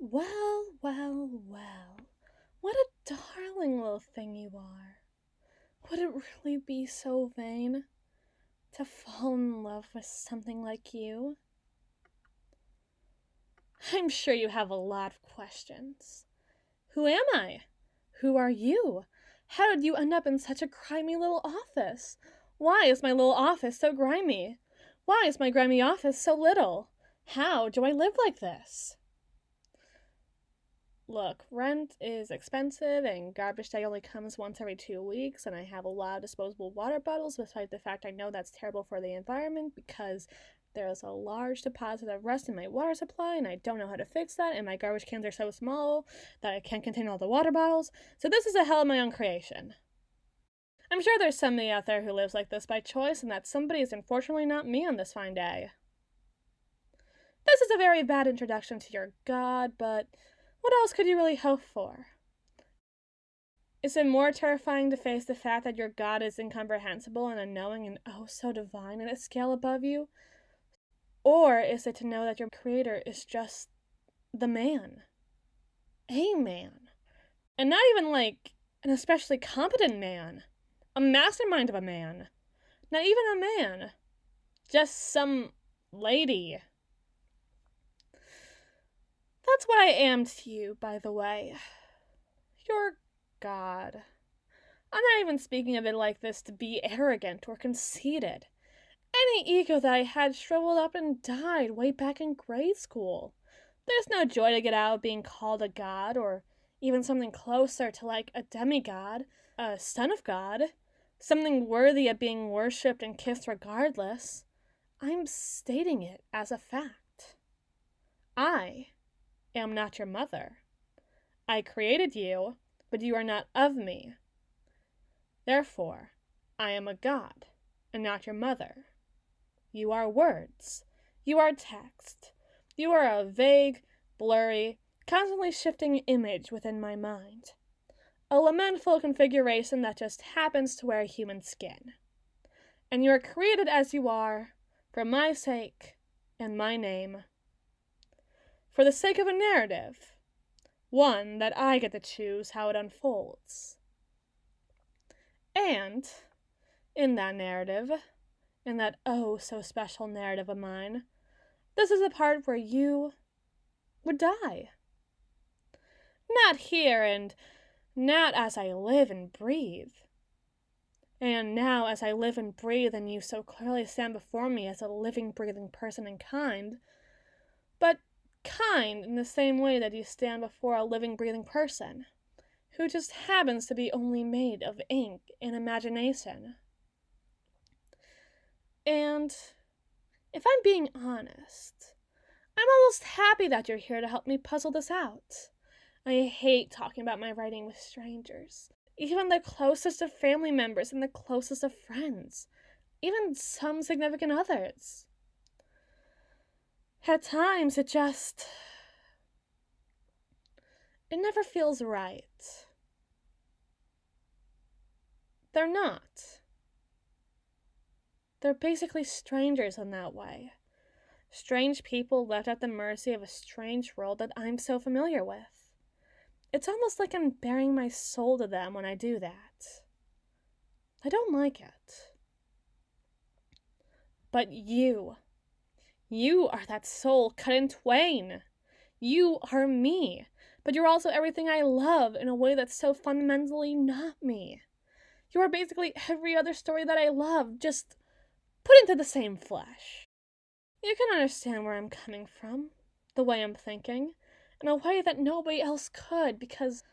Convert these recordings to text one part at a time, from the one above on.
Well, well, well. What a darling little thing you are. Would it really be so vain to fall in love with something like you? I'm sure you have a lot of questions. Who am I? Who are you? How did you end up in such a grimy little office? Why is my little office so grimy? Why is my grimy office so little? How do I live like this? Look, rent is expensive and garbage day only comes once every 2 weeks, and I have a lot of disposable water bottles, despite the fact I know that's terrible for the environment because there's a large deposit of rust in my water supply and I don't know how to fix that, and my garbage cans are so small that I can't contain all the water bottles, so this is a hell of my own creation. I'm sure there's somebody out there who lives like this by choice, and that somebody is unfortunately not me on this fine day. This is a very bad introduction to your god, but what else could you really hope for? Is it more terrifying to face the fact that your god is incomprehensible and unknowing and oh so divine at a scale above you? Or is it to know that your creator is just the man? A man. And not even like an especially competent man. A mastermind of a man. Not even a man. Just some lady. That's what I am to you, by the way. Your god. I'm not even speaking of it like this to be arrogant or conceited. Any ego that I had shriveled up and died way back in grade school. There's no joy to get out of being called a god, or even something closer to like a demigod, a son of God, something worthy of being worshipped and kissed regardless. I'm stating it as a fact. I am not your mother. I created you, but you are not of me. Therefore, I am a god, and not your mother. You are words. You are text. You are a vague, blurry, constantly shifting image within my mind. A lamentful configuration that just happens to wear human skin. And you are created as you are, for my sake and my name. For the sake of a narrative, one that I get to choose how it unfolds. And, in that narrative, in that oh so special narrative of mine, this is the part where you would die. Not here, and not as I live and breathe. And now as I live and breathe and you so clearly stand before me as a living, breathing person and kind, but kind in the same way that you stand before a living, breathing person, who just happens to be only made of ink and imagination. And if I'm being honest, I'm almost happy that you're here to help me puzzle this out. I hate talking about my writing with strangers, even the closest of family members and the closest of friends, even some significant others. At times, it never feels right. They're not. They're basically strangers in that way. Strange people left at the mercy of a strange world that I'm so familiar with. It's almost like I'm bearing my soul to them when I do that. I don't like it. But you are that soul cut in twain. You are me, but you're also everything I love in a way that's so fundamentally not me. You are basically every other story that I love, just put into the same flesh. You can understand where I'm coming from, the way I'm thinking, in a way that nobody else could, because,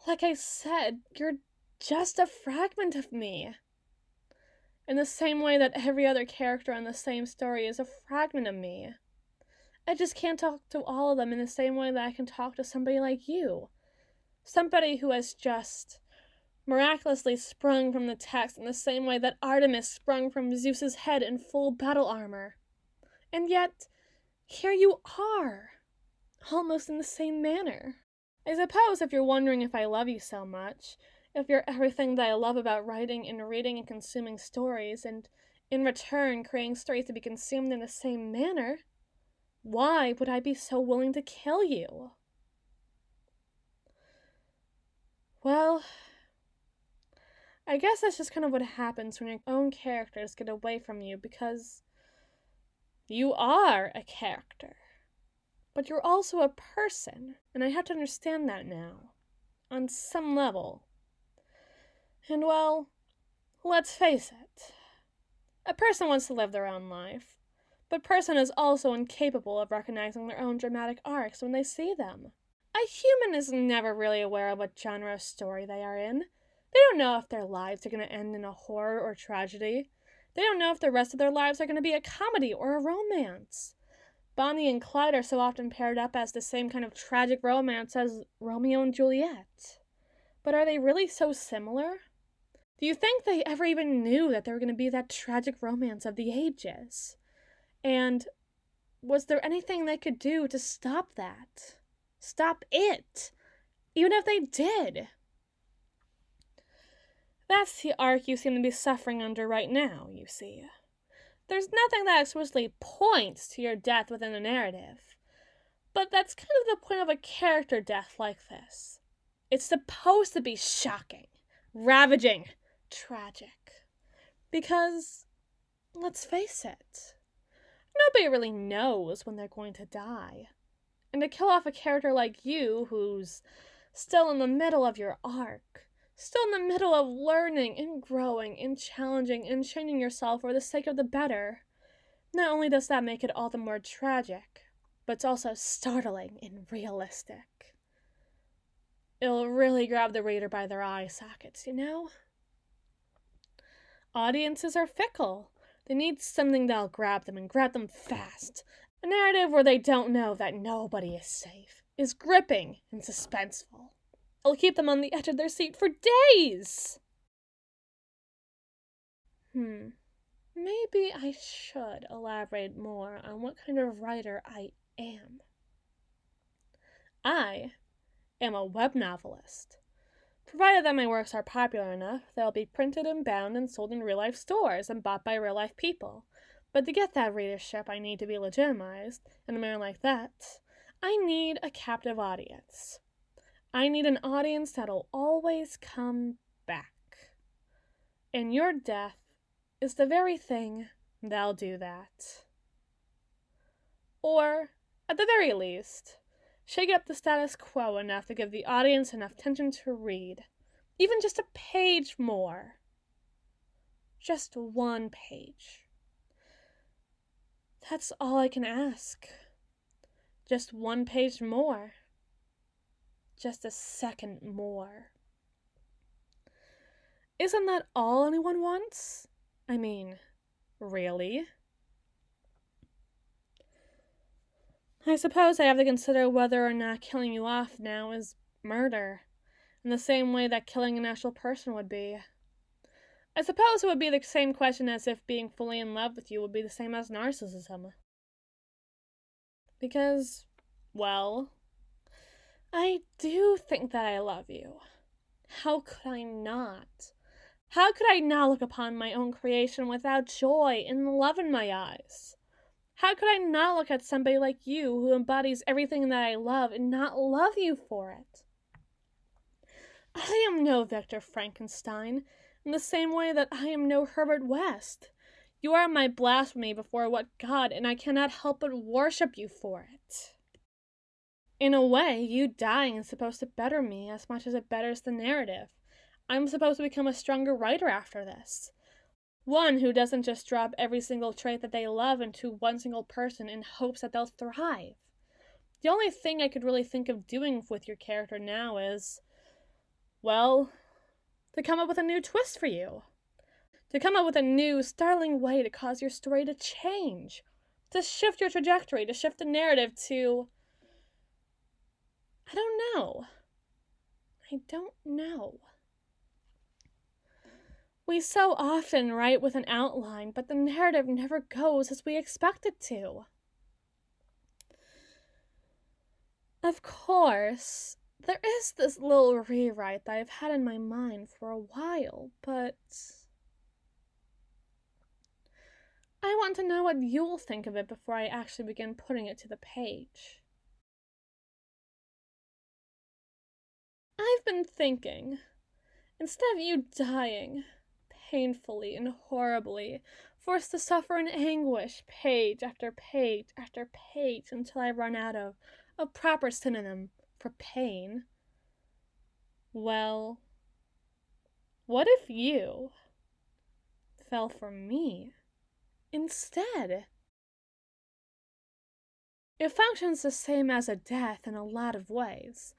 like I said, you're just a fragment of me. In the same way that every other character in the same story is a fragment of me. I just can't talk to all of them in the same way that I can talk to somebody like you. Somebody who has just miraculously sprung from the text in the same way that Artemis sprung from Zeus's head in full battle armor. And yet, here you are, almost in the same manner. I suppose if you're wondering if I love you so much, if you're everything that I love about writing and reading and consuming stories, and in return creating stories to be consumed in the same manner, why would I be so willing to kill you? Well, I guess that's just kind of what happens when your own characters get away from you, because you are a character. But you're also a person, and I have to understand that now, on some level. And well, let's face it. A person wants to live their own life, but a person is also incapable of recognizing their own dramatic arcs when they see them. A human is never really aware of what genre of story they are in. They don't know if their lives are going to end in a horror or tragedy. They don't know if the rest of their lives are going to be a comedy or a romance. Bonnie and Clyde are so often paired up as the same kind of tragic romance as Romeo and Juliet. But are they really so similar? Do you think they ever even knew that they were going to be that tragic romance of the ages? And was there anything they could do to stop that? Stop it? Even if they did? That's the arc you seem to be suffering under right now, you see. There's nothing that explicitly points to your death within the narrative. But that's kind of the point of a character death like this. It's supposed to be shocking, ravaging, tragic. Because, let's face it, nobody really knows when they're going to die. And to kill off a character like you, who's still in the middle of your arc, still in the middle of learning and growing and challenging and changing yourself for the sake of the better, not only does that make it all the more tragic, but it's also startling and realistic. It'll really grab the reader by their eye sockets, you know? Audiences are fickle. They need something that'll grab them, and grab them fast. A narrative where they don't know that nobody is safe is gripping and suspenseful. It'll keep them on the edge of their seat for days! Maybe I should elaborate more on what kind of writer I am. I am a web novelist. Provided that my works are popular enough, they'll be printed and bound and sold in real-life stores and bought by real-life people. But to get that readership, I need to be legitimized, and a man like that, I need a captive audience. I need an audience that'll always come back. And your death is the very thing that'll do that. Or, at the very least, shake up the status quo enough to give the audience enough tension to read. Even just a page more. Just one page. That's all I can ask. Just one page more. Just a second more. Isn't that all anyone wants? I mean, really? I suppose I have to consider whether or not killing you off now is murder, in the same way that killing an actual person would be. I suppose it would be the same question as if being fully in love with you would be the same as narcissism. Because, well, I do think that I love you. How could I not? How could I not look upon my own creation without joy and love in my eyes? How could I not look at somebody like you who embodies everything that I love and not love you for it? I am no Victor Frankenstein, in the same way that I am no Herbert West. You are my blasphemy before what God, and I cannot help but worship you for it. In a way, you dying is supposed to better me as much as it betters the narrative. I'm supposed to become a stronger writer after this. One who doesn't just drop every single trait that they love into one single person in hopes that they'll thrive. The only thing I could really think of doing with your character now is, well, to come up with a new twist for you. To come up with a new, startling way to cause your story to change. To shift your trajectory, to shift the narrative to... I don't know. We so often write with an outline, but the narrative never goes as we expect it to. Of course, there is this little rewrite that I've had in my mind for a while, but I want to know what you'll think of it before I actually begin putting it to the page. I've been thinking, instead of you dying, painfully and horribly, forced to suffer in anguish, page after page after page, until I run out of a proper synonym for pain, well, what if you fell for me instead? It functions the same as a death in a lot of ways.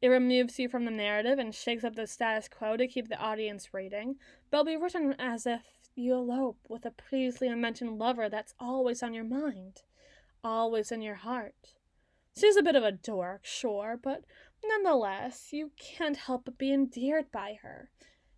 It removes you from the narrative and shakes up the status quo to keep the audience reading, but it'll be written as if you elope with a previously unmentioned lover that's always on your mind, always in your heart. She's a bit of a dork, sure, but nonetheless, you can't help but be endeared by her,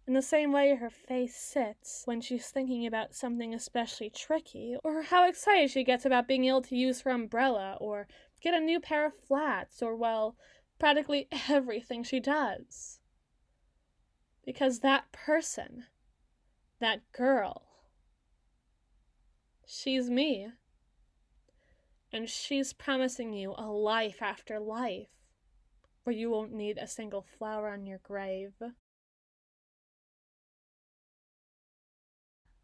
in the same way her face sits when she's thinking about something especially tricky, or how excited she gets about being able to use her umbrella, or get a new pair of flats, or, well, practically everything she does. Because that person, that girl, she's me. And she's promising you a life after life, where you won't need a single flower on your grave.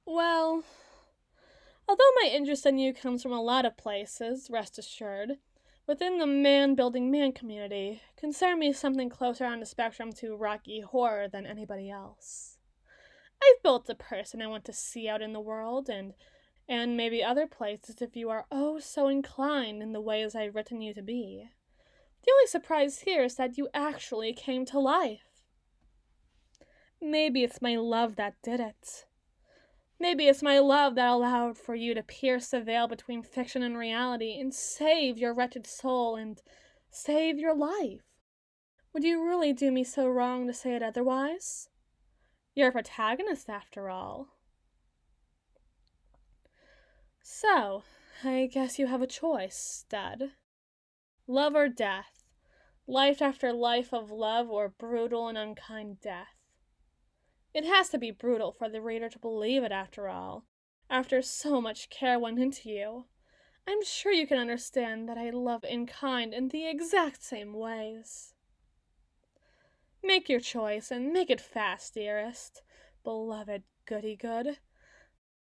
Well, although my interest in you comes from a lot of places, rest assured, within the man-building-man community, consider me something closer on the spectrum to Rocky Horror than anybody else. I've built the person I want to see out in the world, and maybe other places if you are oh so inclined in the ways I've written you to be. The only surprise here is that you actually came to life. Maybe it's my love that did it. Maybe it's my love that allowed for you to pierce the veil between fiction and reality and save your wretched soul and save your life. Would you really do me so wrong to say it otherwise? You're a protagonist, after all. So, I guess you have a choice, stud. Love or death. Life after life of love, or brutal and unkind death. It has to be brutal for the reader to believe it, after all, after so much care went into you. I'm sure you can understand that I love in kind in the exact same ways. Make your choice, and make it fast, dearest, beloved goody-good.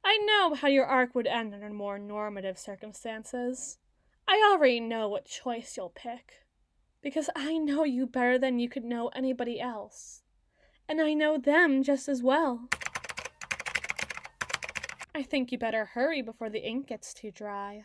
I know how your arc would end under more normative circumstances. I already know what choice you'll pick, because I know you better than you could know anybody else. And I know them just as well. I think you better hurry before the ink gets too dry.